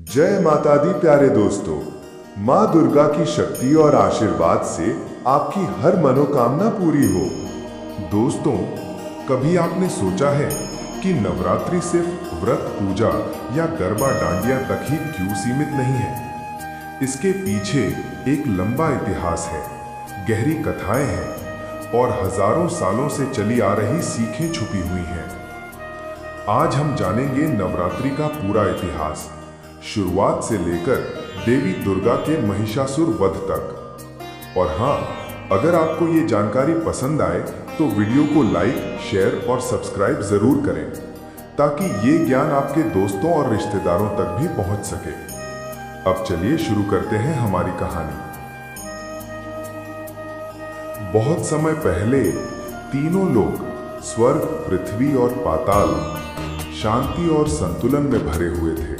जय माता दी प्यारे दोस्तों। माँ दुर्गा की शक्ति और आशीर्वाद से आपकी हर मनोकामना पूरी हो। दोस्तों, कभी आपने सोचा है कि नवरात्रि सिर्फ व्रत पूजा या गरबा डांडिया तक ही क्यों सीमित नहीं है? इसके पीछे एक लंबा इतिहास है, गहरी कथाएं हैं और हजारों सालों से चली आ रही सीखें छुपी हुई हैं। आज हम जानेंगे नवरात्रि का पूरा इतिहास, शुरुआत से लेकर देवी दुर्गा के महिषासुर वध तक। और हाँ, अगर आपको ये जानकारी पसंद आए तो वीडियो को लाइक, शेयर और सब्सक्राइब जरूर करें, ताकि ये ज्ञान आपके दोस्तों और रिश्तेदारों तक भी पहुंच सके। अब चलिए शुरू करते हैं हमारी कहानी। बहुत समय पहले तीनों लोग, स्वर्ग, पृथ्वी और पाताल, शांति और संतुलन में भरे हुए थे।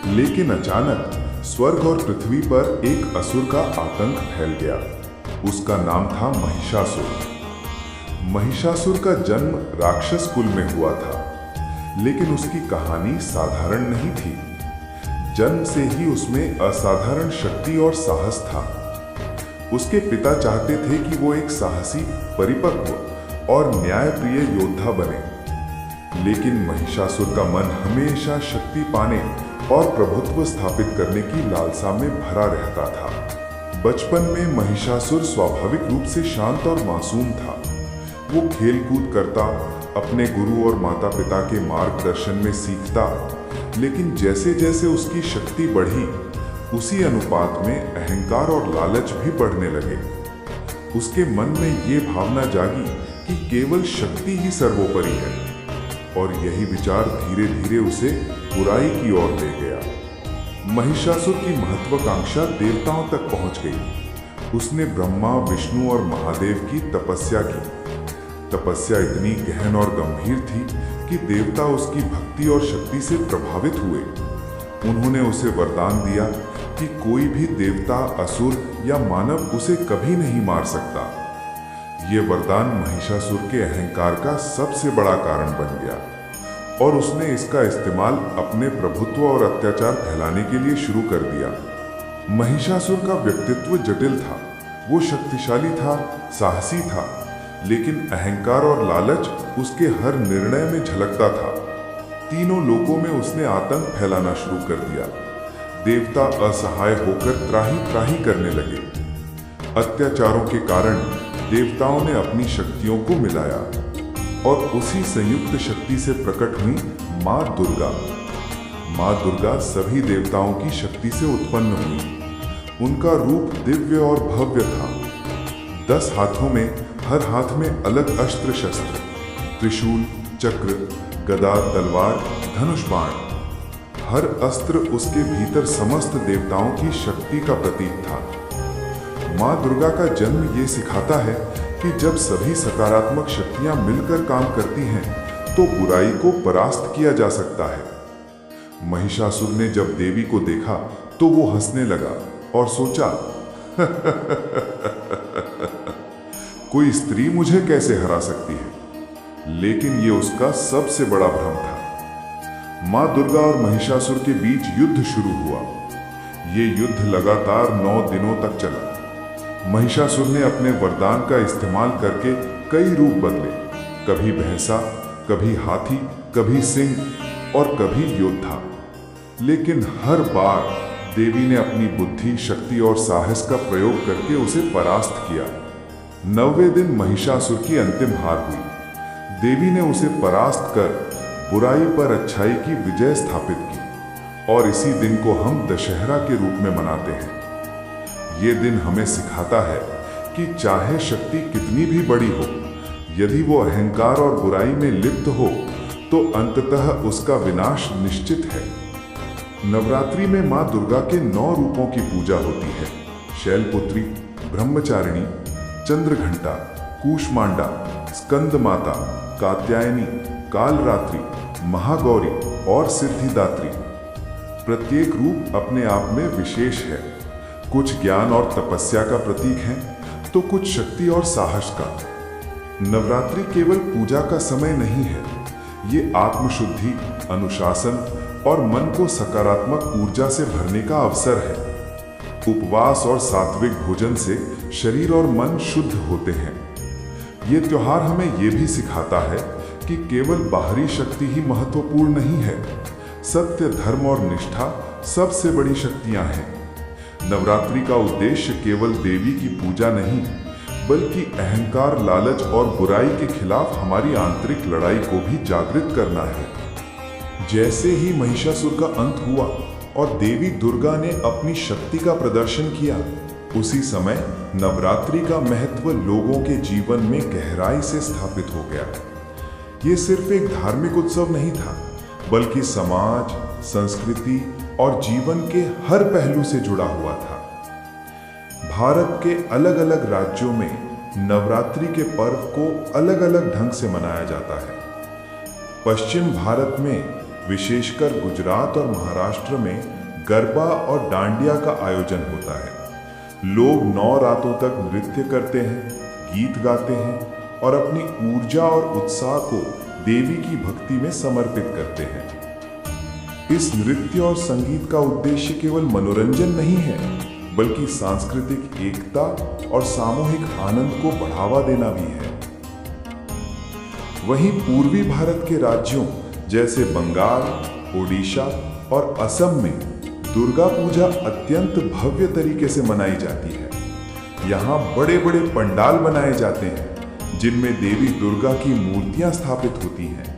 लेकिन अचानक स्वर्ग और पृथ्वी पर एक असुर का आतंक फैल गया। उसका नाम था महिषासुर। महिषासुर का जन्म राक्षस कुल में हुआ था, लेकिन उसकी कहानी साधारण नहीं थी। जन्म से ही उसमें असाधारण शक्ति और साहस था। उसके पिता चाहते थे कि वो एक साहसी, परिपक्व और न्यायप्रिय योद्धा बने, लेकिन महिषासुर का मन हमेशा शक्ति पाने और प्रभुत्व स्थापित करने की लालसा में भरा रहता था। बचपन में महिषासुर स्वाभाविक रूप से शांत और मासूम था। वो खेल कूद करता, अपने गुरु और माता पिता के मार्गदर्शन में सीखता, लेकिन जैसे जैसे उसकी शक्ति बढ़ी, उसी अनुपात में अहंकार और लालच भी बढ़ने लगे। उसके मन में ये भावना जागी कि केवल शक्ति ही सर्वोपरि है, और यही विचार धीरे धीरे उसे बुराई की ओर ले गया। महिषासुर की महत्वाकांक्षा देवताओं तक पहुंच गई। उसने ब्रह्मा, विष्णु और महादेव की तपस्या की। तपस्या इतनी गहन और गंभीर थी कि देवता उसकी भक्ति और शक्ति से प्रभावित हुए। उन्होंने उसे वरदान दिया कि कोई भी देवता, असुर या मानव उसे कभी नहीं मार सकता। ये वरदान महिषासुर के अहंकार का सबसे बड़ा कारण बन गया, और उसने इसका इस्तेमाल अपने प्रभुत्व और अत्याचार फैलाने के लिए शुरू कर दिया। महिषासुर का व्यक्तित्व जटिल था। वो शक्तिशाली था, साहसी था, लेकिन अहंकार और लालच उसके हर निर्णय में झलकता था। तीनों लोकों में उसने आतंक फैलाना शुरू कर दिया। देवता असहाय होकर त्राही त्राही करने लगे। अत्याचारों के कारण देवताओं ने अपनी शक्तियों को मिलाया, और उसी संयुक्त शक्ति से प्रकट हुई माँ दुर्गा। माँ दुर्गा सभी देवताओं की शक्ति से उत्पन्न हुई। उनका रूप दिव्य और भव्य था। 10 हाथों में, हर हाथ में अलग अस्त्र शस्त्र, त्रिशूल, चक्र, गदा, तलवार, धनुष बाण। हर अस्त्र उसके भीतर समस्त देवताओं की शक्ति का प्रतीक था। माँ दुर्गा का जन्म ये सिखाता है कि जब सभी सकारात्मक शक्तियां मिलकर काम करती हैं, तो बुराई को परास्त किया जा सकता है। महिषासुर ने जब देवी को देखा तो वो हंसने लगा और सोचा, कोई स्त्री मुझे कैसे हरा सकती है? लेकिन ये उसका सबसे बड़ा भ्रम था। माँ दुर्गा और महिषासुर के बीच युद्ध शुरू हुआ। ये युद्ध लगातार 9 दिनों तक चला। महिषासुर ने अपने वरदान का इस्तेमाल करके कई रूप बदले, कभी भैंसा, कभी हाथी, कभी सिंह और कभी योद्धा। लेकिन हर बार देवी ने अपनी बुद्धि, शक्ति और साहस का प्रयोग करके उसे परास्त किया। 9वें दिन महिषासुर की अंतिम हार हुई। देवी ने उसे परास्त कर बुराई पर अच्छाई की विजय स्थापित की, और इसी दिन को हम दशहरा के रूप में मनाते हैं। ये दिन हमें सिखाता है कि चाहे शक्ति कितनी भी बड़ी हो, यदि वो अहंकार और बुराई में लिप्त हो, तो अंततः उसका विनाश निश्चित है। नवरात्रि में माँ दुर्गा के 9 रूपों की पूजा होती है। शैलपुत्री, ब्रह्मचारिणी, चंद्रघंटा, कूष्मांडा, स्कंद माता, कात्यायनी, कालरात्रि, महागौरी और सिद्धिदात्री। प्रत्येक रूप अपने आप में विशेष है। कुछ ज्ञान और तपस्या का प्रतीक है, तो कुछ शक्ति और साहस का। नवरात्रि केवल पूजा का समय नहीं है, ये आत्मशुद्धि, अनुशासन और मन को सकारात्मक ऊर्जा से भरने का अवसर है। उपवास और सात्विक भोजन से शरीर और मन शुद्ध होते हैं। ये त्योहार हमें ये भी सिखाता है कि केवल बाहरी शक्ति ही महत्वपूर्ण नहीं है। सत्य, धर्म और निष्ठा सबसे बड़ी शक्तियां हैं। नवरात्रि का उद्देश्य केवल देवी की पूजा नहीं, बल्कि अहंकार, लालच और बुराई के खिलाफ हमारी आंतरिक लड़ाई को भी जागृत करना है। जैसे ही महिषासुर का अंत हुआ और देवी दुर्गा ने अपनी शक्ति का प्रदर्शन किया, उसी समय नवरात्रि का महत्व लोगों के जीवन में गहराई से स्थापित हो गया। ये सिर्फ एक धार्मिक उत्सव नहीं था, बल्कि समाज, संस्कृति और जीवन के हर पहलू से जुड़ा हुआ था। भारत के अलग अलग राज्यों में नवरात्रि के पर्व को अलग अलग ढंग से मनाया जाता है। पश्चिम भारत में, विशेषकर गुजरात और महाराष्ट्र में, गरबा और डांडिया का आयोजन होता है। लोग 9 रातों तक नृत्य करते हैं, गीत गाते हैं और अपनी ऊर्जा और उत्साह को देवी की भक्ति में समर्पित करते हैं। इस नृत्य और संगीत का उद्देश्य केवल मनोरंजन नहीं है, बल्कि सांस्कृतिक एकता और सामूहिक आनंद को बढ़ावा देना भी है। वहीं पूर्वी भारत के राज्यों जैसे बंगाल, ओडिशा और असम में दुर्गा पूजा अत्यंत भव्य तरीके से मनाई जाती है। यहाँ बड़े बड़े पंडाल बनाए जाते हैं, जिनमें देवी दुर्गा की मूर्तियां स्थापित होती हैं।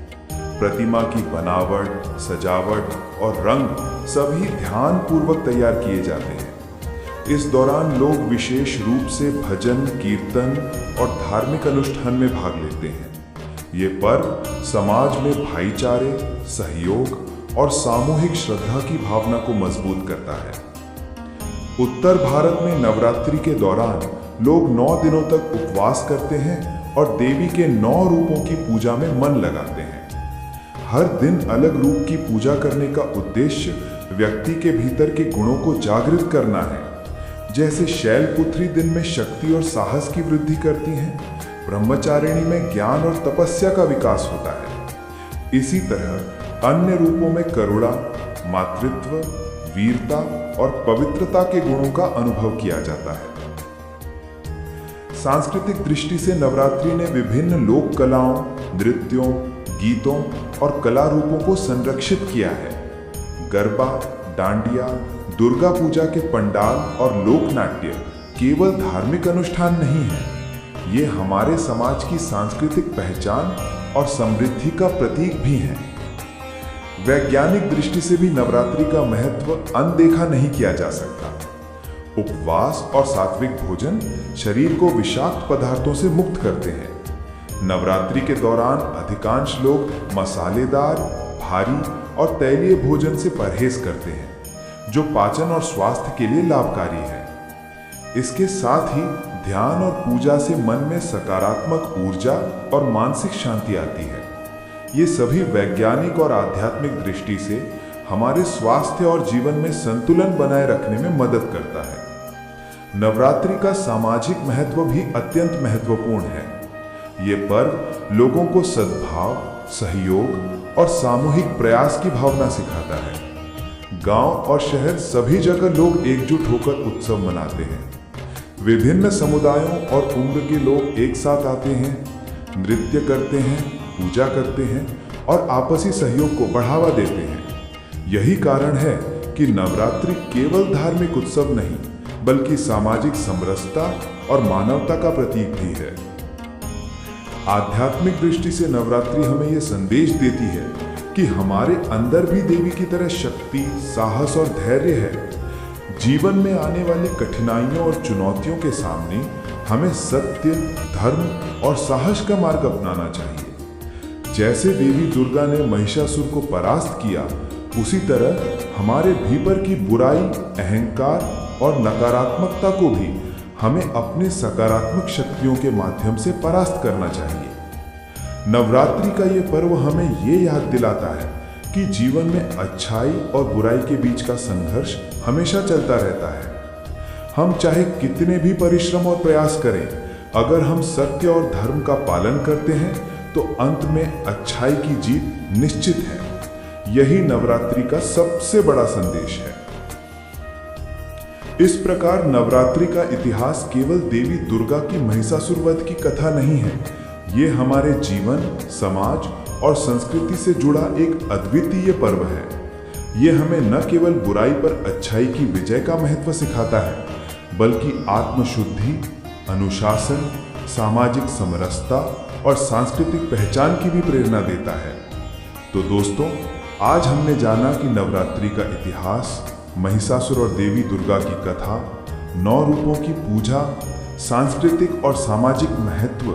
प्रतिमा की बनावट, सजावट और रंग सभी ध्यानपूर्वक तैयार किए जाते हैं। इस दौरान लोग विशेष रूप से भजन, कीर्तन और धार्मिक अनुष्ठान में भाग लेते हैं। ये पर्व समाज में भाईचारे, सहयोग और सामूहिक श्रद्धा की भावना को मजबूत करता है। उत्तर भारत में नवरात्रि के दौरान लोग 9 दिनों तक उपवास करते हैं और देवी के 9 रूपों की पूजा में मन लगाते हैं। हर दिन अलग रूप की पूजा करने का उद्देश्य व्यक्ति के भीतर के गुणों को जागृत करना है। जैसे शैलपुत्री दिन में शक्ति और साहस की वृद्धि करती हैं, ब्रह्मचारिणी में ज्ञान और तपस्या का विकास होता है। इसी तरह अन्य रूपों में करुणा, मातृत्व, वीरता और पवित्रता के गुणों का अनुभव किया जाता है। सांस्कृतिक दृष्टि से नवरात्रि ने विभिन्न लोक कलाओं, नृत्यों, गीतों और कला रूपों को संरक्षित किया है। गरबा, डांडिया, दुर्गा पूजा के पंडाल और लोक नाट्य केवल धार्मिक अनुष्ठान नहीं है, ये हमारे समाज की सांस्कृतिक पहचान और समृद्धि का प्रतीक भी हैं। वैज्ञानिक दृष्टि से भी नवरात्रि का महत्व अनदेखा नहीं किया जा सकता। उपवास और सात्विक भोजन शरीर को विषाक्त पदार्थों से मुक्त करते हैं। नवरात्रि के दौरान अधिकांश लोग मसालेदार, भारी और तैलीय भोजन से परहेज करते हैं, जो पाचन और स्वास्थ्य के लिए लाभकारी है। इसके साथ ही ध्यान और पूजा से मन में सकारात्मक ऊर्जा और मानसिक शांति आती है। ये सभी वैज्ञानिक और आध्यात्मिक दृष्टि से हमारे स्वास्थ्य और जीवन में संतुलन बनाए रखने में मदद करता है। नवरात्रि का सामाजिक महत्व भी अत्यंत महत्वपूर्ण है। ये पर्व लोगों को सद्भाव, सहयोग और सामूहिक प्रयास की भावना सिखाता है। गांव और शहर सभी जगह लोग एकजुट होकर उत्सव मनाते हैं। विभिन्न समुदायों और उम्र के लोग एक साथ आते हैं, नृत्य करते हैं, पूजा करते हैं और आपसी सहयोग को बढ़ावा देते हैं। यही कारण है कि नवरात्रि केवल धार्मिक उत्सव नहीं, बल्कि सामाजिक समरसता और मानवता का प्रतीक भी है। आध्यात्मिक दृष्टि से नवरात्रि हमें यह संदेश देती है कि हमारे अंदर भी देवी की तरह शक्ति, साहस और धैर्य है। जीवन में आने वाली कठिनाइयों और चुनौतियों के सामने हमें सत्य, धर्म और साहस का मार्ग अपनाना चाहिए। जैसे देवी दुर्गा ने महिषासुर को परास्त किया, उसी तरह हमारे भीतर की बुराई, अहंकार और नकारात्मकता को भी हमें अपने सकारात्मक शक्तियों के माध्यम से परास्त करना चाहिए। नवरात्रि का ये पर्व हमें ये याद दिलाता है कि जीवन में अच्छाई और बुराई के बीच का संघर्ष हमेशा चलता रहता है। हम चाहे कितने भी परिश्रम और प्रयास करें, अगर हम सत्य और धर्म का पालन करते हैं तो अंत में अच्छाई की जीत निश्चित है। यही नवरात्रि का सबसे बड़ा संदेश है। इस प्रकार नवरात्रि का इतिहास केवल देवी दुर्गा की महिषासुर वध की कथा नहीं है, ये हमारे जीवन, समाज और संस्कृति से जुड़ा एक अद्वितीय पर्व है। ये हमें न केवल बुराई पर अच्छाई की विजय का महत्व सिखाता है, बल्कि आत्मशुद्धि, अनुशासन, सामाजिक समरसता और सांस्कृतिक पहचान की भी प्रेरणा देता है। तो दोस्तों, आज हमने जाना कि नवरात्रि का इतिहास, महिषासुर और देवी दुर्गा की कथा, 9 रूपों की पूजा, सांस्कृतिक और सामाजिक महत्व,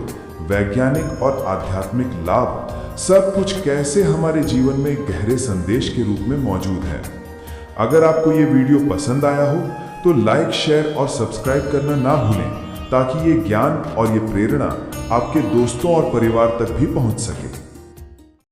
वैज्ञानिक और आध्यात्मिक लाभ, सब कुछ कैसे हमारे जीवन में एक गहरे संदेश के रूप में मौजूद है। अगर आपको ये वीडियो पसंद आया हो तो लाइक, शेयर और सब्सक्राइब करना ना भूलें, ताकि ये ज्ञान और ये प्रेरणा आपके दोस्तों और परिवार तक भी पहुंच सके।